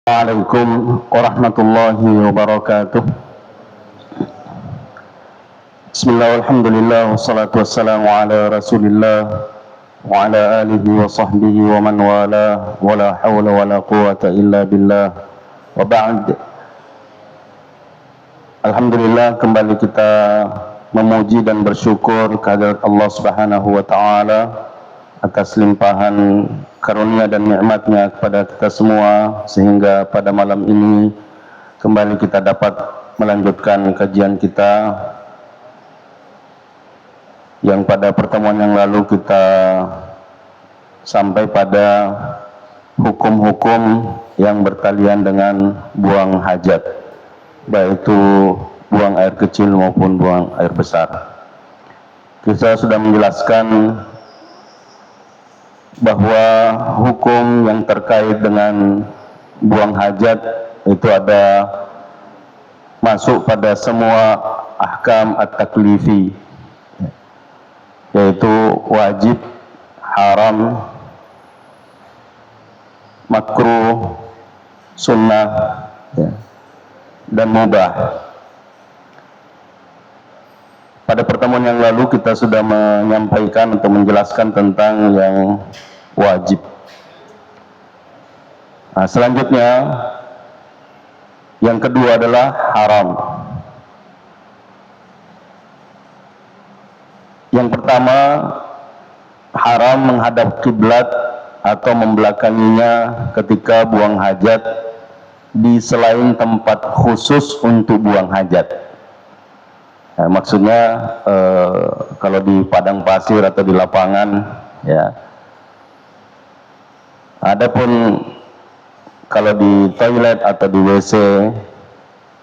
Assalamualaikum warahmatullahi wabarakatuh. Bismillah, alhamdulillah, wassalatu wassalamu ala rasulillah wa ala alihi wa sahbihi wa man wala wa la hawla wa la quwata illa billah wa ba'd. Alhamdulillah, kembali kita memuji dan bersyukur kehadirat Allah Subhanahu wa ta'ala atas limpahan karunia dan nikmatnya kepada kita semua, sehingga pada malam ini kembali kita dapat melanjutkan kajian kita yang pada pertemuan yang lalu kita sampai pada hukum-hukum yang berkaitan dengan buang hajat, baik itu buang air kecil maupun buang air besar. Kita sudah menjelaskan bahwa hukum yang terkait dengan buang hajat itu ada masuk pada semua ahkam at-taklifi, yaitu wajib, haram, makruh, sunnah, dan mubah. Pada pertemuan yang lalu kita sudah menyampaikan atau menjelaskan tentang yang wajib. Nah, selanjutnya yang kedua adalah haram. Yang pertama, haram menghadap kiblat atau membelakanginya ketika buang hajat di selain tempat khusus untuk buang hajat. Nah, maksudnya kalau di padang pasir atau di lapangan, ya. Adapun kalau di toilet atau di WC,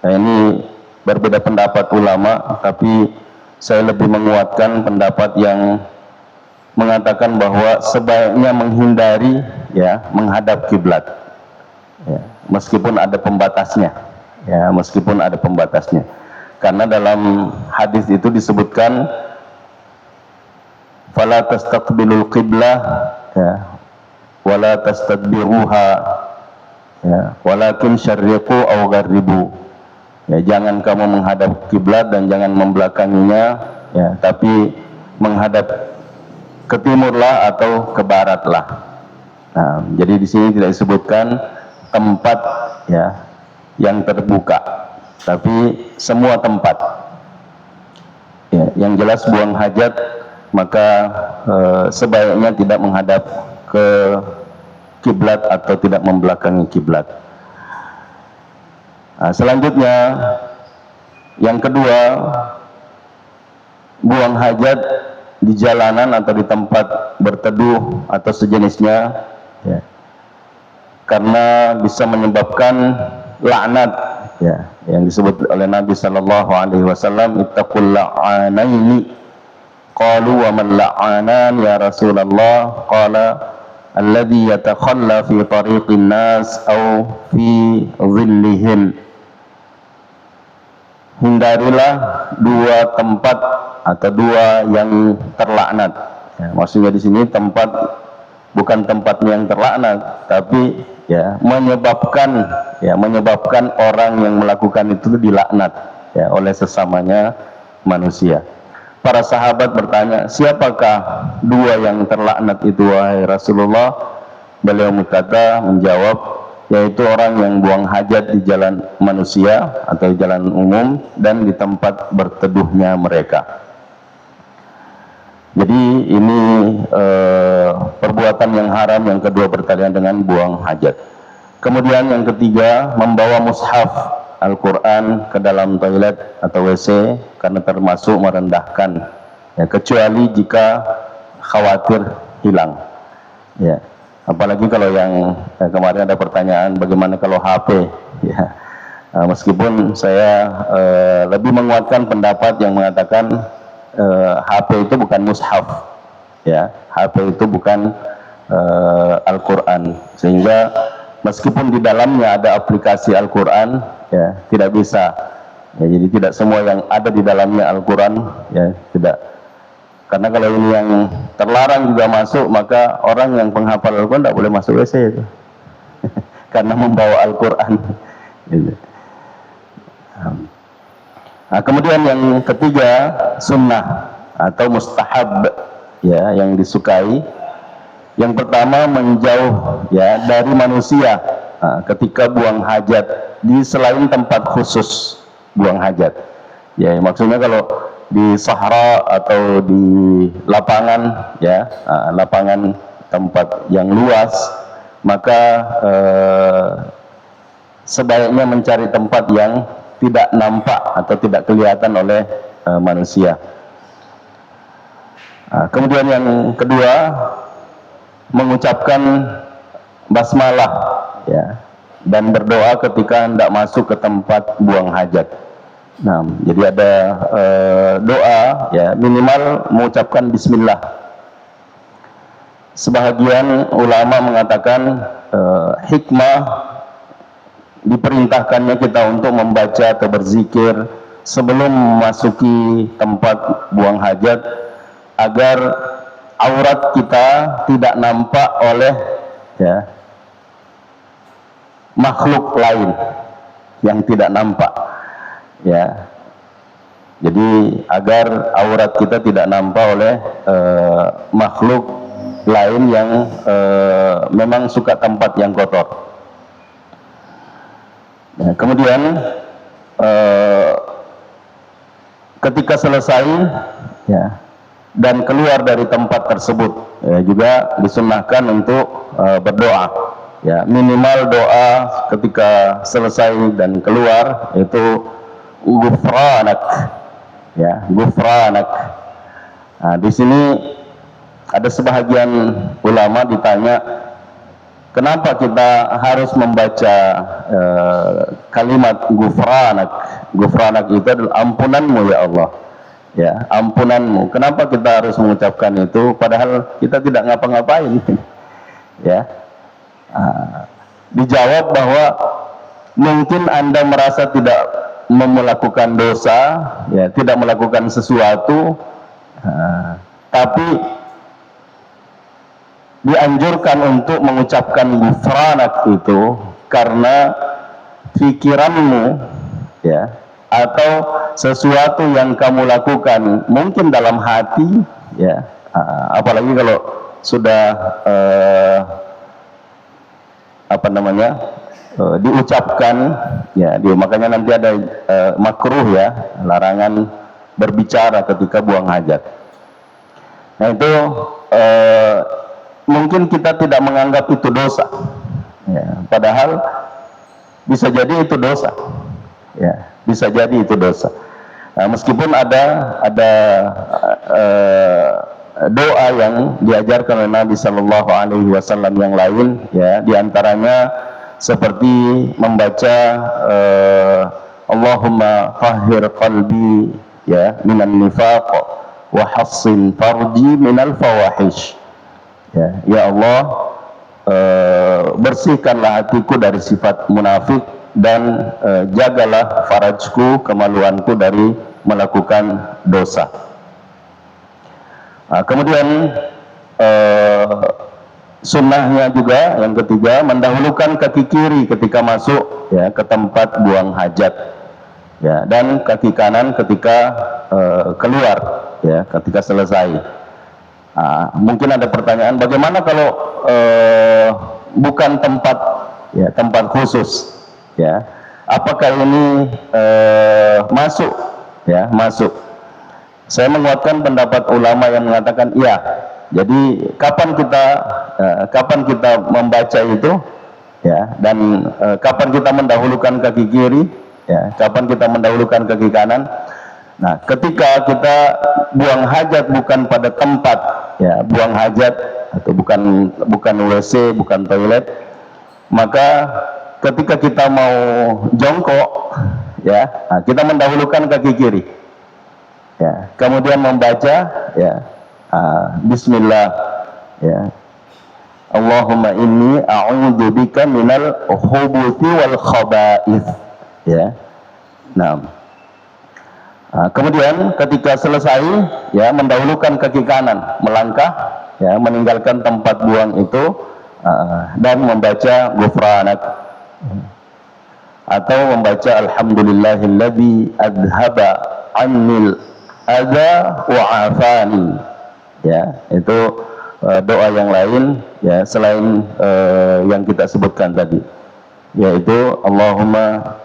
nah ini berbeda pendapat ulama, tapi saya lebih menguatkan pendapat yang mengatakan bahwa sebaiknya menghindari, ya, menghadap kiblat, ya, meskipun ada pembatasnya, ya, meskipun ada pembatasnya. Karena dalam hadis itu disebutkan fala tastaqbilul qiblah, ya, wala tastadbiruha, ya, walakin syarriqu aw gharribu. Ya, jangan kamu menghadap kiblat dan jangan membelakanginya, ya, tapi menghadap ke timurlah atau ke baratlah. Nah, jadi di sini tidak disebutkan tempat, ya, yang terbuka, tapi semua tempat. Ya, yang jelas buang hajat maka sebaiknya tidak menghadap ke kiblat atau tidak membelakangi kiblat. Nah, selanjutnya yang kedua, buang hajat di jalanan atau di tempat berteduh atau sejenisnya, ya, karena bisa menyebabkan laknat, ya, yang disebut oleh Nabi Sallallahu Alaihi Wasallam, ittaqul la'anaini. Qalu wa man la'anan ya Rasulullah? Qala alladhi yatakhalla fi tariqin nas aw fi dhillihim. Hindarilah dua tempat atau dua yang terlaknat. Ya, maksudnya di sini tempat bukan tempatnya yang terlaknat, tapi, ya, menyebabkan orang yang melakukan itu dilaknat, ya, oleh sesamanya manusia. Para sahabat bertanya, siapakah dua yang terlaknat itu wahai Rasulullah? Beliau menjawab, yaitu orang yang buang hajat di jalan manusia atau di jalan umum dan di tempat berteduhnya mereka. Jadi ini perbuatan yang haram yang kedua berkaitan dengan buang hajat. Kemudian yang ketiga, membawa mushaf Al-Quran ke dalam toilet atau WC karena termasuk merendahkan, ya, kecuali jika khawatir hilang, ya. Apalagi kalau yang kemarin ada pertanyaan bagaimana kalau HP, ya. Meskipun saya lebih menguatkan pendapat yang mengatakan HP itu bukan mushaf, ya, HP itu bukan Al-Quran, sehingga meskipun di dalamnya ada aplikasi Al-Quran, ya, tidak bisa, ya, jadi tidak semua yang ada di dalamnya Al-Quran, ya, tidak. Karena kalau ini yang terlarang juga masuk, maka orang yang penghafal Al-Quran tidak boleh masuk WC itu. karena membawa Al-Quran. Gitu. Nah, kemudian yang ketiga, sunnah atau mustahab, ya, yang disukai. Yang pertama, menjauh, ya, dari manusia ketika buang hajat di selain tempat khusus buang hajat. Ya, maksudnya kalau di sahara atau di lapangan, ya, lapangan tempat yang luas, maka sebaiknya mencari tempat yang tidak nampak atau tidak kelihatan oleh manusia. Kemudian yang kedua, mengucapkan basmalah, ya, dan berdoa ketika hendak masuk ke tempat buang hajat. Nah, jadi ada doa, ya, minimal mengucapkan bismillah. Sebahagian ulama mengatakan hikmah diperintahkannya kita untuk membaca atau berzikir sebelum memasuki tempat buang hajat agar aurat kita tidak nampak oleh, ya, makhluk lain yang tidak nampak, ya. Jadi agar aurat kita tidak nampak oleh makhluk lain yang memang suka tempat yang kotor. Ya, kemudian ketika selesai, ya, dan keluar dari tempat tersebut, ya, juga disunnahkan untuk berdoa, ya, minimal doa ketika selesai dan keluar itu ghufranak, ya, ghufranak. Nah, di sini ada sebahagian ulama ditanya, kenapa kita harus membaca kalimat ghufranak? Ghufranak itu adalah ampunanmu ya Allah, ya, ampunanmu. Kenapa kita harus mengucapkan itu padahal kita tidak ngapa-ngapain? Ya, dijawab bahwa mungkin Anda merasa tidak melakukan dosa, ya, tidak melakukan sesuatu, tapi dianjurkan untuk mengucapkan ghufranak itu karena pikiranmu, ya, atau sesuatu yang kamu lakukan mungkin dalam hati, ya, apalagi kalau sudah diucapkan, ya, makanya nanti ada makruh, ya, larangan berbicara ketika buang hajat. Nah, itu mungkin kita tidak menganggap itu dosa, ya, padahal bisa jadi itu dosa, ya, bisa jadi itu dosa. Nah, meskipun ada doa yang diajarkan oleh Nabi Shallallahu Alaihi Wasallam yang lain, ya, diantaranya seperti membaca Allahumma tahhir qalbi, ya, minan nifaq wa hassin farji minal fawahish. Ya Allah, bersihkanlah hatiku dari sifat munafik dan jagalah farajku, kemaluanku dari melakukan dosa. Kemudian sunnahnya juga yang ketiga, mendahulukan kaki kiri ketika masuk, ya, ke tempat buang hajat, ya, dan kaki kanan ketika keluar, ya, ketika selesai. Mungkin ada pertanyaan, bagaimana kalau bukan tempat, ya, tempat khusus, ya, apakah ini masuk, ya, masuk? Saya menguatkan pendapat ulama yang mengatakan iya. Jadi kapan kita membaca itu, ya, dan kapan kita mendahulukan kaki kiri, ya, kapan kita mendahulukan kaki kanan. Nah, ketika kita buang hajat bukan pada tempat, ya, buang hajat atau bukan WC, bukan toilet, maka ketika kita mau jongkok, ya, kita mendahulukan kaki kiri, ya, kemudian membaca, ya, bismillah, ya, Allahumma inni a'udzubika minal khubuthi wal khaba'ith, ya. Nah, kemudian ketika selesai, ya, mendahulukan kaki kanan, melangkah, ya, meninggalkan tempat buang itu, dan membaca ghufranak. atau membaca alhamdulillahilladzi adhaba annil adza wa afani. Ya, itu doa yang lain ya selain yang kita sebutkan tadi, yaitu Allahumma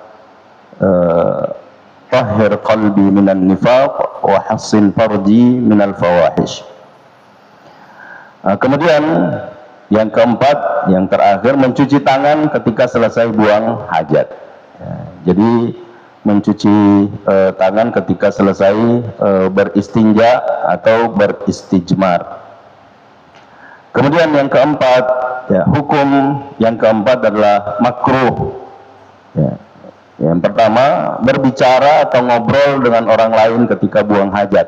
tahhir qalbi minan nifaq wa hassin farji minal fawahish. Kemudian yang keempat, yang terakhir, mencuci tangan ketika selesai buang hajat. Ya, jadi mencuci tangan ketika selesai beristinja atau beristijmar. Kemudian yang keempat, ya, hukum yang keempat adalah makruh. Ya. Yang pertama, berbicara atau ngobrol dengan orang lain ketika buang hajat,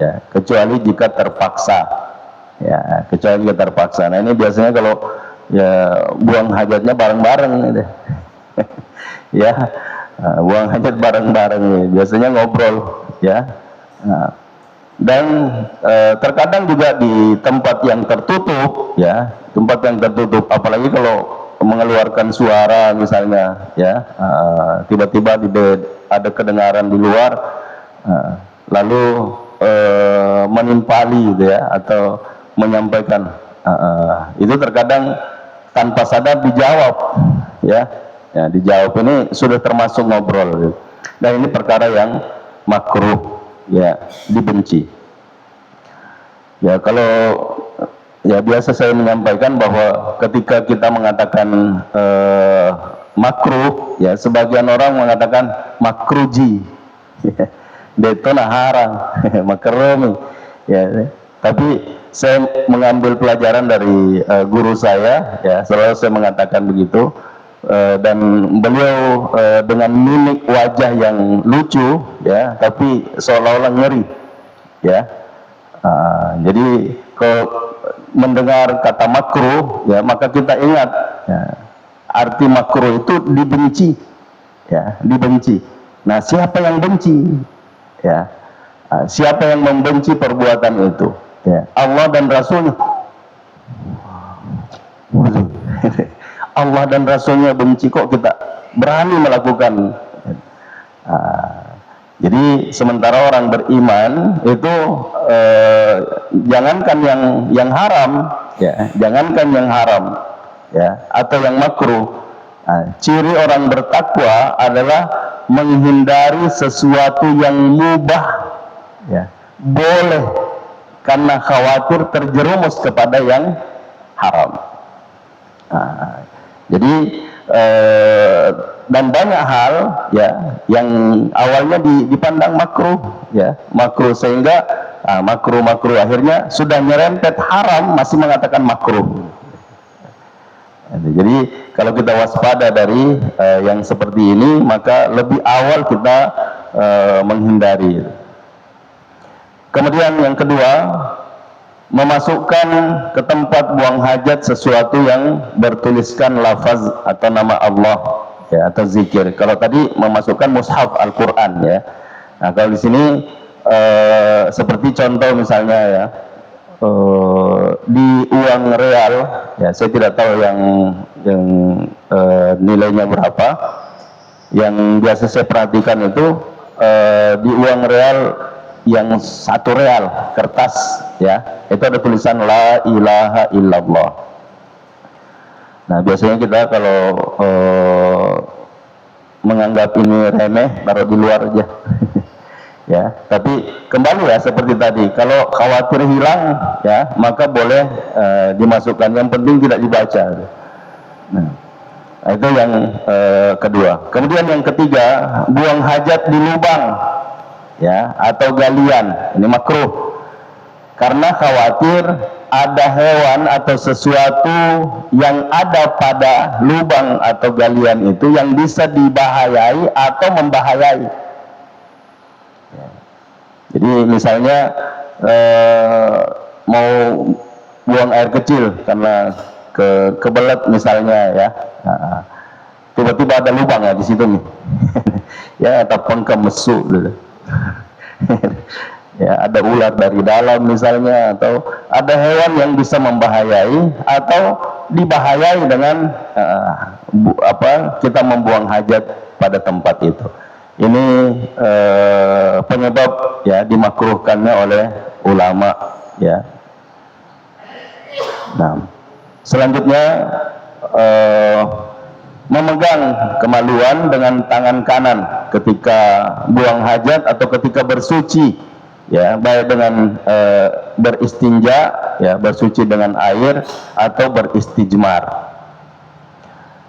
ya, kecuali jika terpaksa. Ya, kecuali jika terpaksa. Nah, ini biasanya kalau ya buang hajatnya bareng-bareng gitu. Ya, buang hajat bareng-bareng, biasanya ngobrol, ya. Nah, dan terkadang juga di tempat yang tertutup, ya, tempat yang tertutup, apalagi kalau mengeluarkan suara misalnya, ya, tiba-tiba ada kedengaran di luar, lalu menimpali gitu ya, atau menyampaikan, itu terkadang tanpa sadar dijawab, ya, ya, dijawab, ini sudah termasuk ngobrol, gitu. Dan ini perkara yang makruh, ya, dibenci. Ya, kalau ya biasa saya menyampaikan bahwa ketika kita mengatakan makruh, ya, sebagian orang mengatakan makruji, detona haram, makromi, ya. Tapi saya mengambil pelajaran dari guru saya, ya, selalu saya mengatakan begitu, dan beliau dengan mimik wajah yang lucu, ya, tapi seolah-olah ngeri, ya. Jadi kalau mendengar kata makruh, ya, maka kita ingat, ya, arti makruh itu dibenci, ya, dibenci. Nah, siapa yang benci, ya, siapa yang membenci perbuatan itu, ya, Allah dan Rasulnya. Allah dan Rasulnya benci, kok kita berani melakukan. Jadi sementara orang beriman itu jangankan yang haram, ya, jangankan yang haram, ya, atau yang makruh. Ciri orang bertakwa adalah menghindari sesuatu yang mubah, ya, boleh, karena khawatir terjerumus kepada yang haram. Jadi dan banyak hal, ya, yang awalnya dipandang makruh, ya, makruh, sehingga makruh akhirnya sudah nyerempet haram masih mengatakan makruh. Jadi kalau kita waspada dari yang seperti ini, maka lebih awal kita menghindari. Kemudian yang kedua, memasukkan ke tempat buang hajat sesuatu yang bertuliskan lafaz atau nama Allah, ya, atau zikir. Kalau tadi memasukkan mushaf Al-Quran, ya. Nah, kalau di sini seperti contoh misalnya, ya, di uang real, ya, saya tidak tahu yang nilainya berapa. Yang biasa saya perhatikan itu di uang real yang 1 real kertas, ya, itu ada tulisan la ilaha illallah. Nah, biasanya kita kalau menganggap ini remeh, taruh di luar aja. Ya, tapi kembali, ya, seperti tadi, kalau khawatir hilang, ya, maka boleh dimasukkan, yang penting tidak dibaca. Nah, itu yang kedua. Kemudian yang ketiga, buang hajat di lubang, ya, atau galian, ini makruh, karena khawatir ada hewan atau sesuatu yang ada pada lubang atau galian itu yang bisa dibahayai atau membahayai. Ya. Jadi misalnya mau buang air kecil karena kebelet misalnya, ya, tiba-tiba ada lubang, ya, di situ nih. Ya, atau pengkemesu gitu. Ya, ada ular dari dalam misalnya, atau ada hewan yang bisa membahayai, atau dibahayai dengan kita membuang hajat pada tempat itu. Ini penyebab ya dimakruhkannya oleh ulama ya. Nah, selanjutnya memegang kemaluan dengan tangan kanan ketika buang hajat atau ketika bersuci ya, baik dengan beristinja ya, bersuci dengan air atau beristijmar.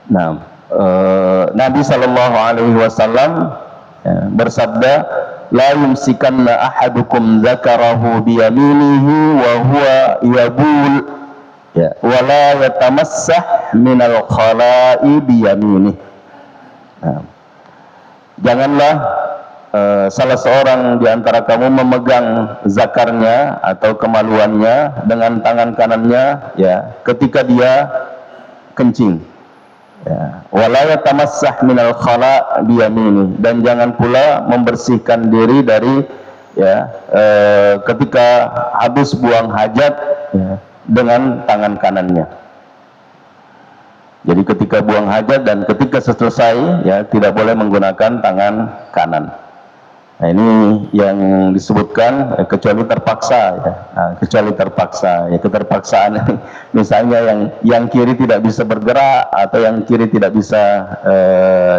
Nah, Nabi sallallahu alaihi wasallam ya, bersabda, la yumsikanna ahadukum dzakarahu biyaminihi wa huwa yabul ya, wa la yatamassah minal khala'i biyaminih. Nah, janganlah salah seorang di antara kamu memegang zakarnya atau kemaluannya dengan tangan kanannya ya ketika dia kencing ya, wala yatamassah minal khala' biyamini, dan jangan pula membersihkan diri dari ya ketika habis buang hajat ya, dengan tangan kanannya. Jadi ketika buang hajat dan ketika selesai ya tidak boleh menggunakan tangan kanan. Nah, ini yang disebutkan kecuali terpaksa ya. Nah, kecuali terpaksa ya, keterpaksaan misalnya yang kiri tidak bisa bergerak atau yang kiri tidak bisa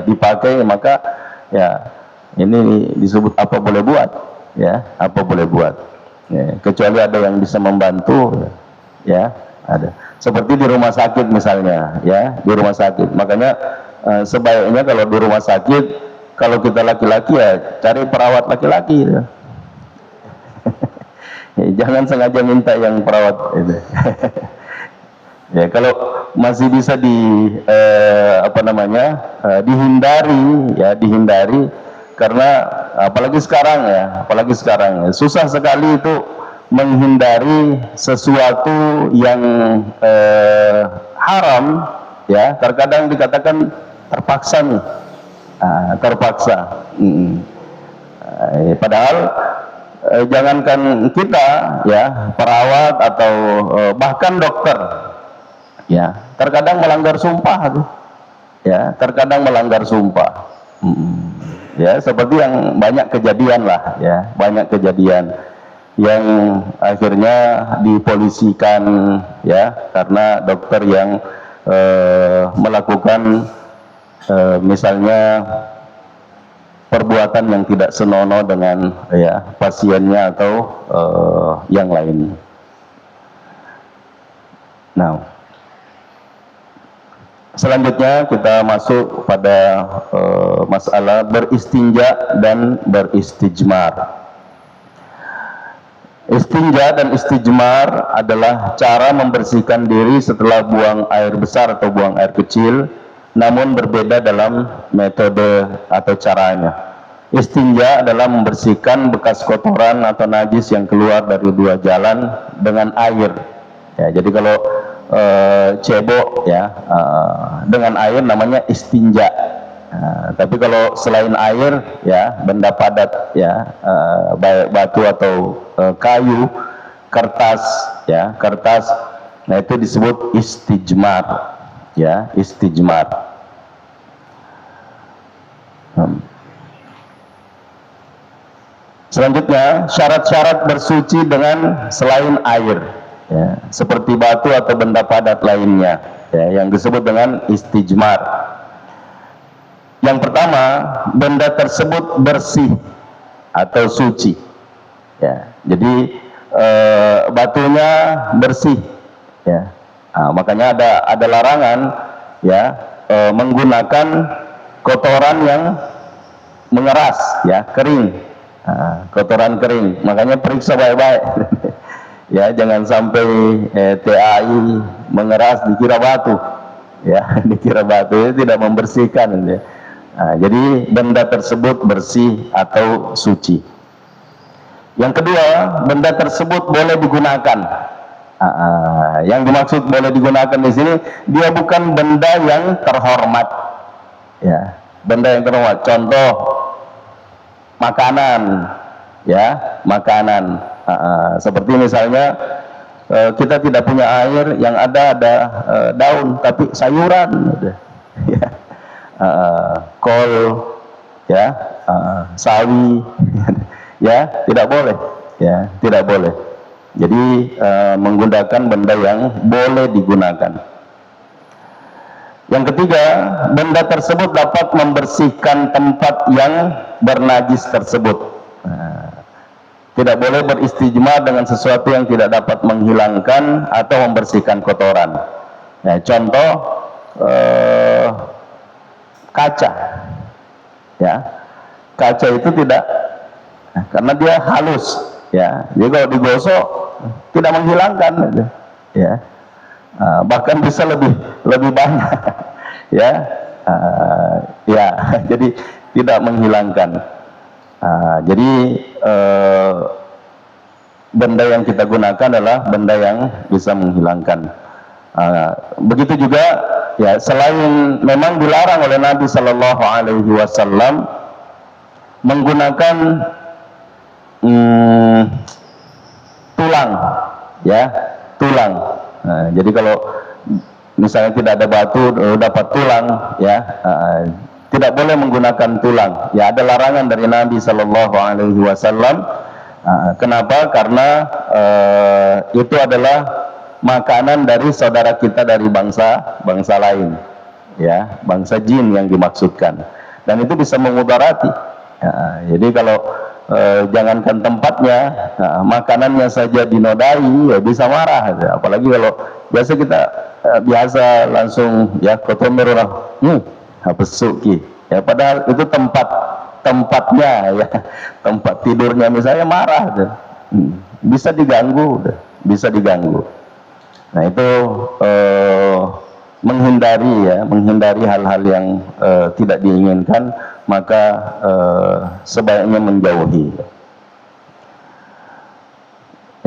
dipakai, maka ya ini disebut apa boleh buat ya, apa boleh buat ya, kecuali ada yang bisa membantu ya, ada seperti di rumah sakit misalnya ya, di rumah sakit. Makanya sebaiknya kalau di rumah sakit, kalau kita laki-laki ya cari perawat laki-laki ya. Jangan sengaja minta yang perawat itu. Ya, kalau masih bisa dihindari ya, dihindari, karena apalagi sekarang ya, susah sekali itu menghindari sesuatu yang haram ya, terkadang dikatakan terpaksa nih. Terpaksa. Padahal jangankan kita ya, perawat atau bahkan dokter ya, terkadang melanggar sumpah tuh ya, terkadang melanggar sumpah ya, seperti yang banyak kejadian lah ya, banyak kejadian yang akhirnya dipolisikan ya, karena dokter yang melakukan misalnya perbuatan yang tidak senonoh dengan ya pasiennya atau yang lain. Nah, selanjutnya kita masuk pada masalah beristinja dan beristijmar. Istinja dan istijmar adalah cara membersihkan diri setelah buang air besar atau buang air kecil, namun berbeda dalam metode atau caranya. Istinja adalah membersihkan bekas kotoran atau najis yang keluar dari dua jalan dengan air. Ya, jadi kalau cebok ya dengan air namanya istinja. Tapi kalau selain air ya, benda padat ya, baik batu atau kayu, kertas ya, kertas, nah itu disebut istijmar. Ya, istijmar. Selanjutnya, syarat-syarat bersuci dengan selain air ya, seperti batu atau benda padat lainnya ya, yang disebut dengan istijmar. Yang pertama, benda tersebut bersih atau suci ya. Jadi batunya bersih ya. Nah, makanya ada larangan ya menggunakan kotoran yang mengeras ya, kering, kotoran kering. Makanya periksa baik-baik ya, jangan sampai TAI mengeras dikira batu ya, dikira batu itu tidak membersihkan ya. Nah, jadi benda tersebut bersih atau suci. Yang kedua, benda tersebut boleh digunakan. Yang dimaksud boleh digunakan di sini, dia bukan benda yang terhormat ya, benda yang terhormat. Contoh makanan ya, makanan seperti misalnya kita tidak punya air, yang ada daun, tapi sayuran, gitu. Ya. Kol, ya, sawi, ya, tidak boleh, ya, tidak boleh. Jadi menggunakan benda yang boleh digunakan. Yang ketiga, benda tersebut dapat membersihkan tempat yang bernajis tersebut. Tidak boleh beristijmar dengan sesuatu yang tidak dapat menghilangkan atau membersihkan kotoran. Ya, contoh kaca, ya, kaca itu tidak, karena dia halus, ya, jadi kalau digosok tidak menghilangkan, ya, bahkan bisa lebih banyak, ya, ya, jadi tidak menghilangkan. Jadi benda yang kita gunakan adalah benda yang bisa menghilangkan. Begitu juga, ya, selain memang dilarang oleh Nabi Shallallahu Alaihi Wasallam menggunakan tulang, ya, tulang. Jadi kalau misalnya tidak ada batu, dapat tulang, ya, tidak boleh menggunakan tulang. Ya, ada larangan dari Nabi Shallallahu Alaihi Wasallam. Kenapa? Karena itu adalah makanan dari saudara kita dari bangsa lain, ya, bangsa jin yang dimaksudkan, dan itu bisa memudarati. Jadi kalau jangankan tempatnya, makanannya saja dinodai, ya bisa marah, ya. Apalagi kalau biasa kita biasa langsung, ya, kotomir orang, pesuki, ya, padahal itu tempatnya, ya, tempat tidurnya misalnya, marah, ya. Bisa diganggu, bisa diganggu. Nah, itu menghindari hal-hal yang tidak diinginkan, maka sebaiknya menjauhi.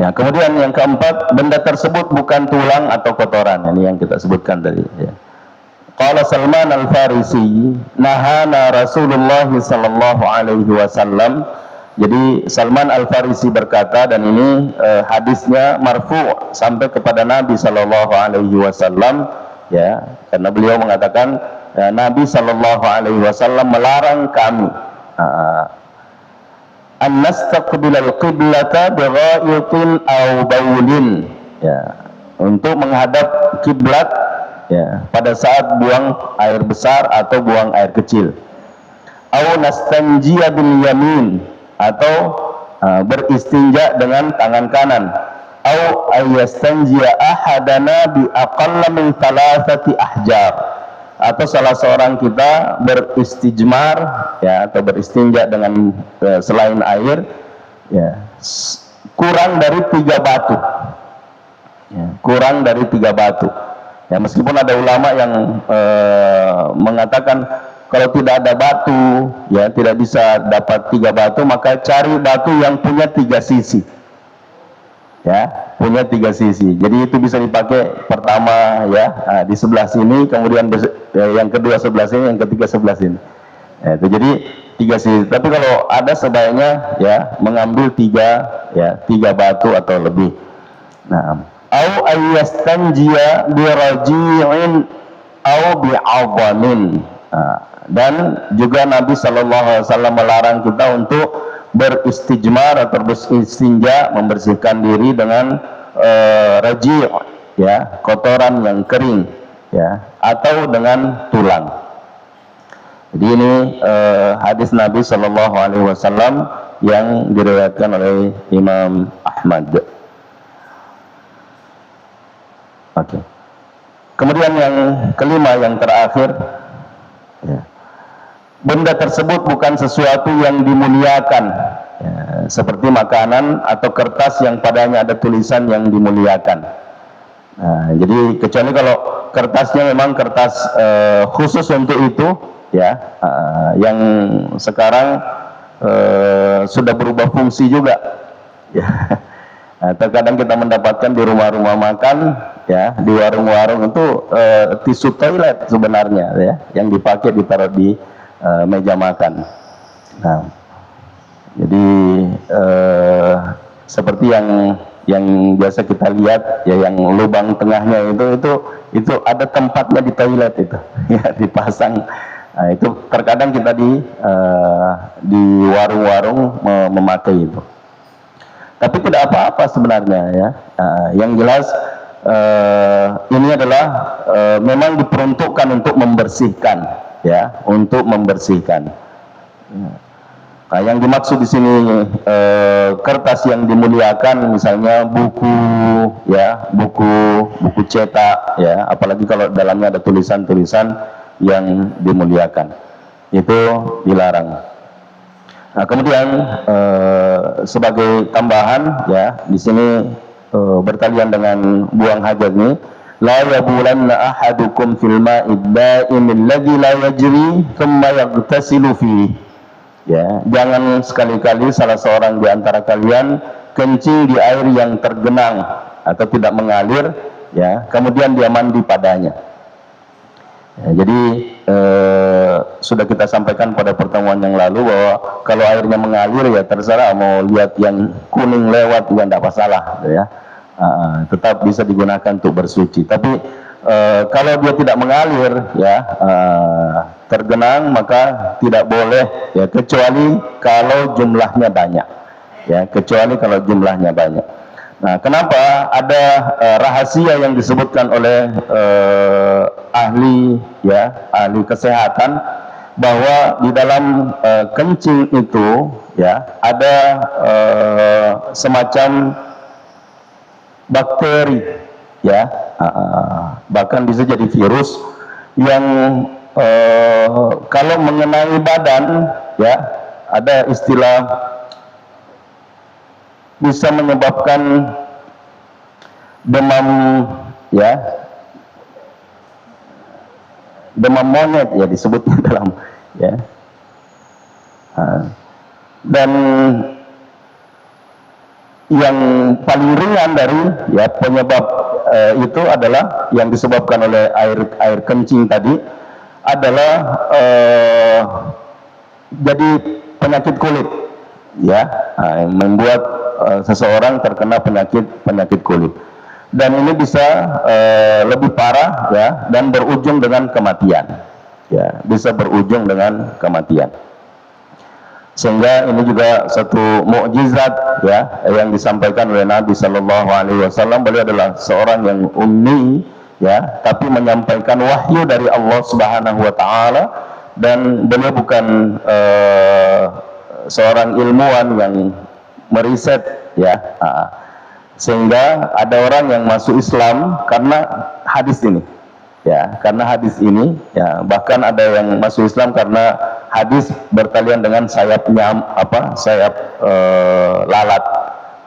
Ya, kemudian yang keempat, benda tersebut bukan tulang atau kotoran. Ini yang kita sebutkan tadi, ya. Qala Salman Al-Farisi, nahana Rasulullah sallallahu alaihi wasallam. Jadi Salman Al-Farisi berkata, dan ini hadisnya marfu' sampai kepada Nabi sallallahu alaihi wasallam, ya, karena beliau mengatakan, Nabi sallallahu alaihi wasallam melarang kami an nastaqbilal qiblata bighaitin aw baulin, ya, untuk menghadap kiblat, ya, pada saat buang air besar atau buang air kecil. Aw nastanjiya bil yamin, atau beristinja dengan tangan kanan. Aw ayastanjiya ahadana bi aqalla min thalathati ahjar, atau salah seorang kita beristijmar, ya, atau beristinja dengan selain air, ya, kurang dari 3 batu, ya, kurang dari 3 batu. Ya, meskipun ada ulama yang mengatakan kalau tidak ada batu, ya, tidak bisa dapat 3 batu, maka cari batu yang punya 3 sisi, ya, punya 3 sisi. Jadi itu bisa dipakai pertama, ya, di sebelah sini, kemudian yang kedua sebelah sini, yang ketiga sebelah sini. Ya, itu jadi 3 sisi. Tapi kalau ada sebaiknya, ya, mengambil 3 batu atau lebih. Nah, au ayyastanjiya bi raji'in au bi 'adhamin. Dan juga Nabi Shallallahu Alaihi Wasallam melarang kita untuk beristijmar atau beristinja, membersihkan diri dengan raji', ya, kotoran yang kering, ya, atau dengan tulang. Jadi ini hadis Nabi Shallallahu Alaihi Wasallam yang diriwayatkan oleh Imam Ahmad. Oke. Kemudian yang kelima, yang terakhir, ya, benda tersebut bukan sesuatu yang dimuliakan, ya, seperti makanan atau kertas yang padanya ada tulisan yang dimuliakan. Nah, jadi kecuali kalau kertasnya memang kertas khusus untuk itu, ya, yang sekarang sudah berubah fungsi juga, ya. Terkadang kita mendapatkan di rumah-rumah makan, ya, di warung-warung itu tisu toilet sebenarnya, ya, yang dipakai ditaruh di meja makan. Nah, jadi seperti yang biasa kita lihat ya, yang lubang tengahnya itu ada tempatnya di toilet itu ya, dipasang. Nah, itu terkadang kita di warung-warung memakai itu, tapi tidak apa-apa sebenarnya ya. Yang jelas ini adalah memang diperuntukkan untuk membersihkan ya, untuk membersihkan. Nah, yang dimaksud di sini kertas yang dimuliakan, misalnya buku ya, buku cetak ya, apalagi kalau dalamnya ada tulisan-tulisan yang dimuliakan, itu dilarang. Nah, kemudian sebagai tambahan ya, di sini bertalian dengan buang hajat ini, la yabulanna ahadukum fil ma'id da'imil ladzi la yajri thumma yaghtasilu fihi. Ya, jangan sekali-kali salah seorang di antara kalian kencing di air yang tergenang atau tidak mengalir ya, kemudian dia mandi padanya. Ya, jadi sudah kita sampaikan pada pertemuan yang lalu bahwa kalau airnya mengalir ya terserah, mau lihat yang kuning lewat juga tidak masalah ya. Tetap bisa digunakan untuk bersuci. Tapi kalau dia tidak mengalir ya, tergenang, maka tidak boleh ya, kecuali kalau jumlahnya banyak ya, kecuali kalau jumlahnya banyak. Nah, kenapa ada rahasia yang disebutkan oleh ahli kesehatan, bahwa di dalam kencing itu ya ada semacam bakteri ya, bahkan bisa jadi virus yang kalau mengenai badan ya, ada istilah bisa menyebabkan demam ya, demam monyet ya disebutnya dalam ya. Dan yang paling ringan dari ya penyebab itu adalah yang disebabkan oleh air kencing tadi adalah jadi penyakit kulit ya, yang membuat seseorang terkena penyakit kulit, dan ini bisa lebih parah ya, dan berujung dengan kematian ya, bisa berujung dengan kematian. Sehingga ini juga satu mukjizat ya yang disampaikan oleh Nabi Shallallahu Alaihi Wasallam. Beliau adalah seorang yang ummi ya, tapi menyampaikan wahyu dari Allah Subhanahu Wa Taala, dan beliau bukan seorang ilmuwan yang meriset ya. Sehingga ada orang yang masuk Islam karena hadis ini ya, karena hadis ini ya, bahkan ada yang masuk Islam karena hadis bertalian dengan sayap lalat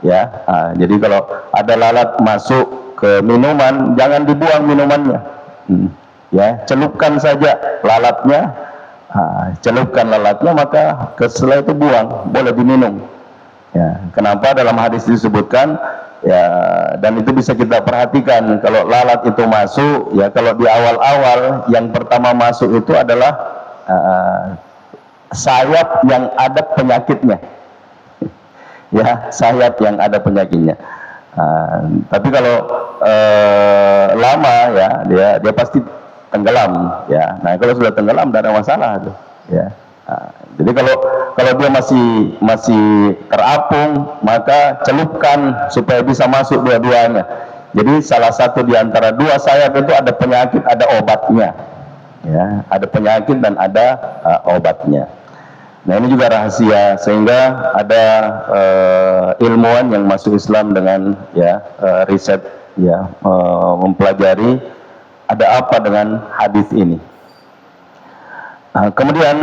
ya. Jadi kalau ada lalat masuk ke minuman, jangan dibuang minumannya ya, celupkan saja lalatnya, celupkan lalatnya, maka setelah itu buang, boleh diminum ya. Kenapa dalam hadis disebutkan ya, dan itu bisa kita perhatikan, kalau lalat itu masuk ya, kalau di awal-awal yang pertama masuk itu adalah sayap yang ada penyakitnya ya, sayap yang ada penyakitnya. Tapi kalau lama ya, dia pasti tenggelam ya. Nah, kalau sudah tenggelam tidak ada masalah tuh ya. Jadi kalau dia masih terapung, maka celupkan supaya bisa masuk dua-duanya. Jadi salah satu di antara dua sayap itu ada penyakit, ada obatnya ya, ada penyakit dan ada obatnya. Nah, ini juga rahasia, sehingga ada ilmuwan yang masuk Islam dengan ya riset ya, mempelajari ada apa dengan hadis ini. Kemudian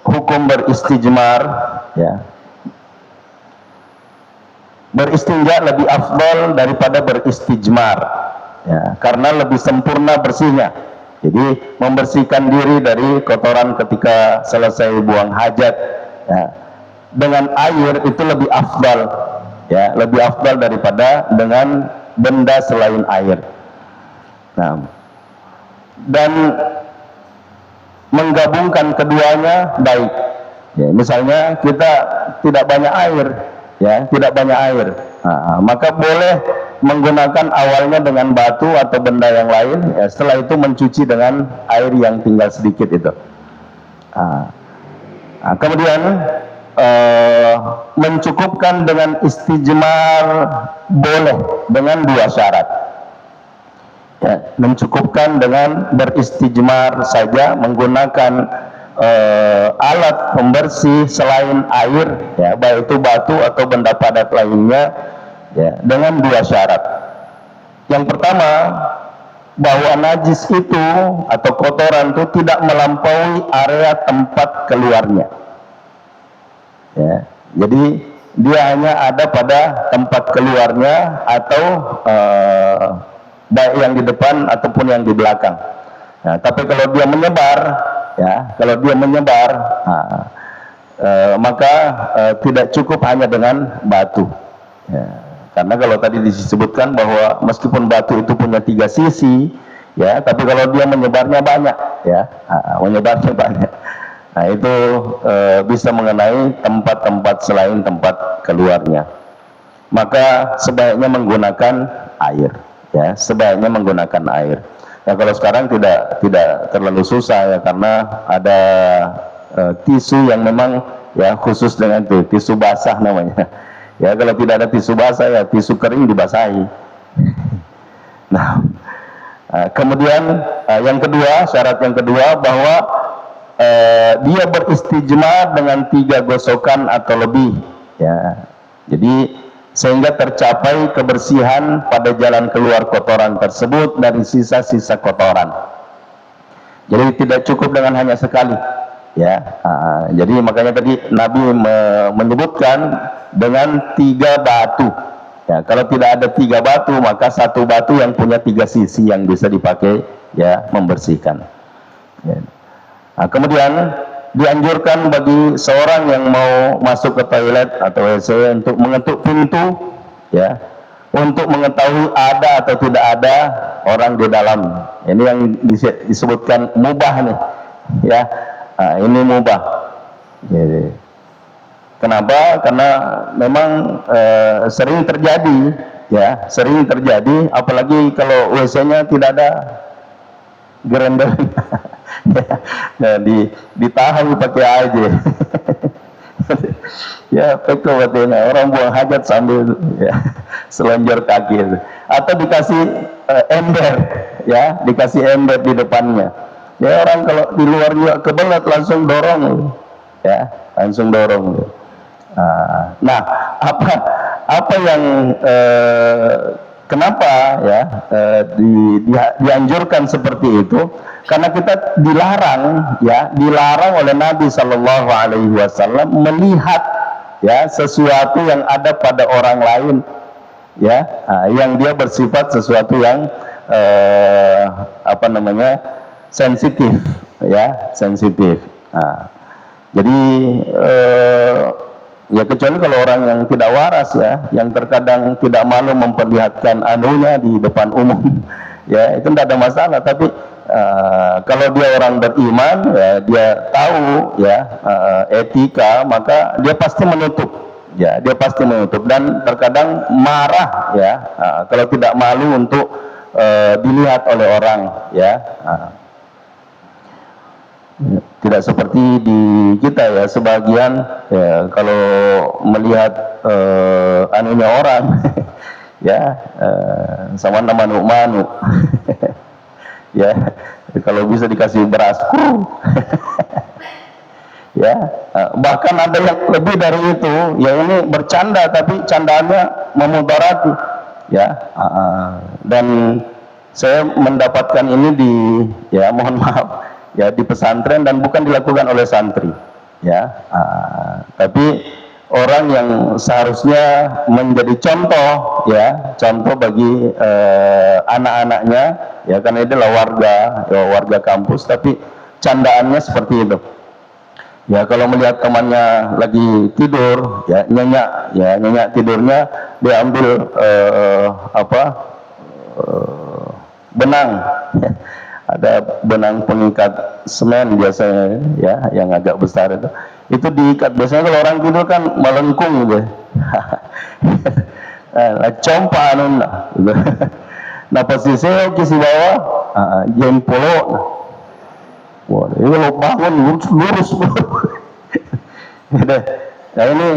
hukum beristijmar ya, beristinja lebih afdal daripada beristijmar ya, karena lebih sempurna bersihnya. Jadi membersihkan diri dari kotoran ketika selesai buang hajat ya, dengan air itu lebih afdal ya, lebih afdal daripada dengan benda selain air. Nah, dan menggabungkan keduanya baik ya. Misalnya kita tidak banyak air ya, tidak banyak air. Maka boleh menggunakan awalnya dengan batu atau benda yang lain, ya, setelah itu mencuci dengan air yang tinggal sedikit itu. Kemudian mencukupkan dengan istijmar boleh dengan dua syarat. Ya, mencukupkan dengan beristijmar saja menggunakan alat pembersih selain air, ya, baik itu batu atau benda padat lainnya, ya, dengan dua syarat. Yang pertama, bahwa najis itu atau kotoran itu tidak melampaui area tempat keluarnya, ya. Jadi dia hanya ada pada tempat keluarnya atau baik yang di depan ataupun yang di belakang. Nah, tapi kalau dia menyebar, ya, kalau dia menyebar, maka tidak cukup hanya dengan batu, ya. Karena kalau tadi disebutkan bahwa meskipun batu itu punya 3 sisi, ya, tapi kalau dia menyebarnya banyak, ya, menyebarnya banyak, nah itu bisa mengenai tempat-tempat selain tempat keluarnya. Maka sebaiknya menggunakan air, ya, sebaiknya menggunakan air. Ya, kalau sekarang tidak terlalu susah, ya, karena ada tisu yang memang, ya, khusus dengan itu, tisu basah namanya. Ya, kalau tidak ada tisu basah, ya tisu kering dibasahi. Nah, kemudian yang kedua, syarat yang kedua bahwa dia beristijmar dengan 3 gosokan atau lebih, ya. Jadi sehingga tercapai kebersihan pada jalan keluar kotoran tersebut dari sisa-sisa kotoran. Jadi tidak cukup dengan hanya sekali, ya. Jadi makanya tadi Nabi menyebutkan dengan 3 batu, ya. Kalau tidak ada 3 batu, maka 1 batu yang punya 3 sisi yang bisa dipakai, ya, membersihkan, ya. Kemudian dianjurkan bagi seorang yang mau masuk ke toilet atau WC untuk mengetuk pintu, ya, untuk mengetahui ada atau tidak ada orang di dalam. Ini yang disebutkan mubah nih, ya. Ini mubah. Jadi, kenapa? Karena memang sering terjadi, ya, sering terjadi, apalagi kalau WC-nya tidak ada gerendel. Ya, ditahan pakai aja. Ya, peko katanya orang buang hajat sambil, ya, selonjor kaki itu. Atau dikasih ember, ya, dikasih ember di depannya. Ya, orang kalau di luar juga kebelet langsung dorong, ya, langsung dorong. Nah, apa yang kenapa, ya, dianjurkan seperti itu? Karena kita dilarang, ya, dilarang oleh Nabi Shallallahu Alaihi Wasallam melihat, ya, sesuatu yang ada pada orang lain, ya, yang dia bersifat sesuatu yang sensitif, ya, sensitif. Jadi ya, kecuali kalau orang yang tidak waras, ya, yang terkadang tidak malu memperlihatkan anunya di depan umum, ya, itu tidak ada masalah. Tapi kalau dia orang beriman, ya, dia tahu, ya, etika, maka dia pasti menutup, ya, dia pasti menutup, dan terkadang marah, ya, kalau tidak malu untuk dilihat oleh orang, ya. Tidak seperti di kita, ya, sebagian, ya, kalau melihat anunya orang, ya, sama nama manu, ya, kalau bisa dikasih beras, ya, bahkan ada yang lebih dari itu, ya, ini bercanda tapi candaannya memudarati, ya. Dan saya mendapatkan ini di, ya, mohon maaf, ya, di pesantren, dan bukan dilakukan oleh santri, ya, tapi orang yang seharusnya menjadi contoh, ya, contoh bagi anak-anaknya, ya, karena dia adalah warga kampus, tapi candaannya seperti itu. Ya, kalau melihat temannya lagi tidur, ya, nyenyak tidurnya, dia ambil benang, ada benang pengikat semen biasanya, ya, yang agak besar itu, itu diikat. Biasanya kalau orang tidur kan melengkung gitu. Compa anun gitu. Nah posisinya kisi bawah jempolo. Wah, ini kalau bangun lurus. Nah ini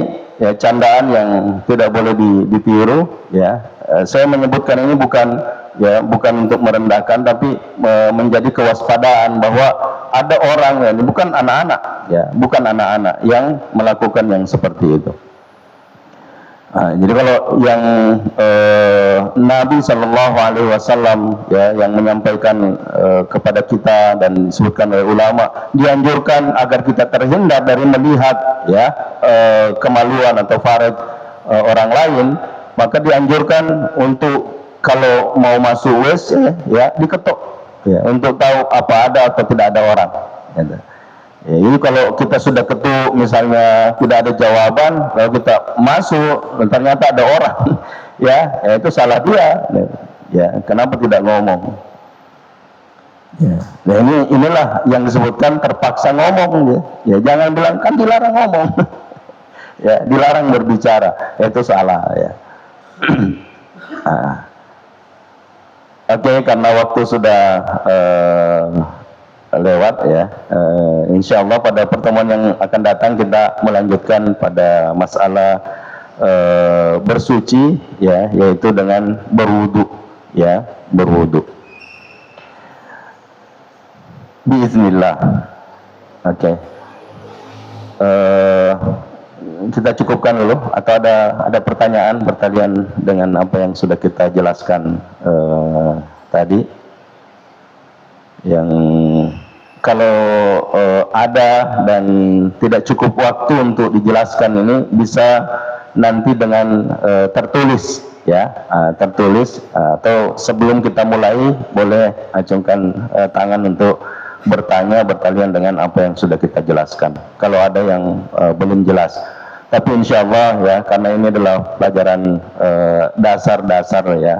ya candaan yang tidak boleh ditiru ya. Saya menyebutkan ini bukan untuk merendahkan, tapi menjadi kewaspadaan bahwa ada orang ya, bukan anak-anak yang melakukan yang seperti itu. Jadi kalau yang Nabi Shallallahu Alaihi Wasallam ya yang menyampaikan kepada kita dan disebutkan oleh ulama, dianjurkan agar kita terhindar dari melihat ya kemaluan atau farid orang lain, maka dianjurkan untuk kalau mau masuk WC ya diketuk ya untuk tahu apa ada atau tidak ada orang. Gitu. Ya, ini kalau kita sudah ketuk misalnya tidak ada jawaban, kalau kita masuk ternyata ada orang, ya itu salah dia. Ya, kenapa tidak ngomong? Ya, nah inilah yang disebutkan terpaksa ngomong. Ya, jangan bilang kan dilarang ngomong. Ya, dilarang berbicara, itu salah ya. Oke, karena waktu sudah lewat ya, insya Allah pada pertemuan yang akan datang kita melanjutkan pada masalah bersuci ya, yaitu dengan berwudu ya, berwudu biiznillah. Oke. Kita cukupkan dulu atau ada pertanyaan dengan apa yang sudah kita jelaskan tadi, yang kalau ada dan tidak cukup waktu untuk dijelaskan ini bisa nanti dengan tertulis ya, tertulis atau sebelum kita mulai boleh acungkan tangan untuk bertanya berkalian dengan apa yang sudah kita jelaskan kalau ada yang belum jelas. Tapi insya Allah ya, karena ini adalah pelajaran dasar-dasar ya,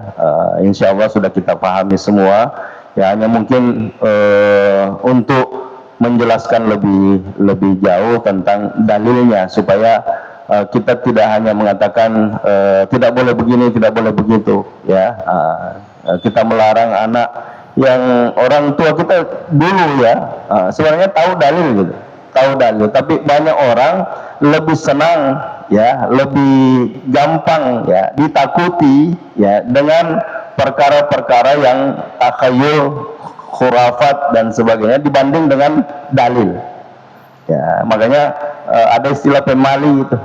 insya Allah sudah kita pahami semua. Ya, hanya mungkin untuk menjelaskan lebih jauh tentang dalilnya supaya kita tidak hanya mengatakan tidak boleh begini, tidak boleh begitu ya. Kita melarang anak yang orang tua kita dulu ya sebenarnya tahu dalil gitu, tahu dalil, tapi banyak orang lebih senang ya, lebih gampang ya ditakuti ya dengan perkara-perkara yang takhayul, khurafat dan sebagainya dibanding dengan dalil. Ya, makanya ada istilah pemali itu.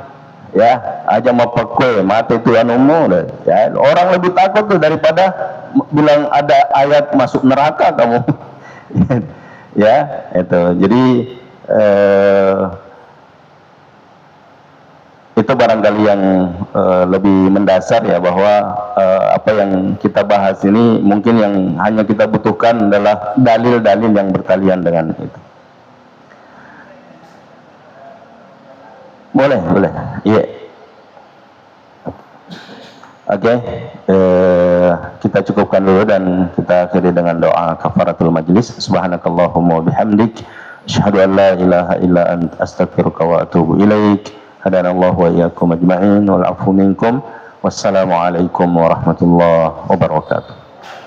Ya, aja mau pekwe, mati Tuhan umum. Ya, orang lebih takut tuh daripada bilang ada ayat masuk neraka kamu. Ya, itu. Jadi itu barangkali yang lebih mendasar ya, bahwa apa yang kita bahas ini mungkin yang hanya kita butuhkan adalah dalil-dalil yang berkalian dengan itu. Boleh, iya. Oke, kita cukupkan dulu dan kita akhiri dengan doa kafaratul majlis. Subhanakallahumma bihamdik, asyhadu an la ilaha illa anta, astaghfiruka wa atubu ilaik. Hadanallahu wa iyyakum ajma'in wal 'afwu minkum. Wassalamualaikum warahmatullahi wabarakatuh.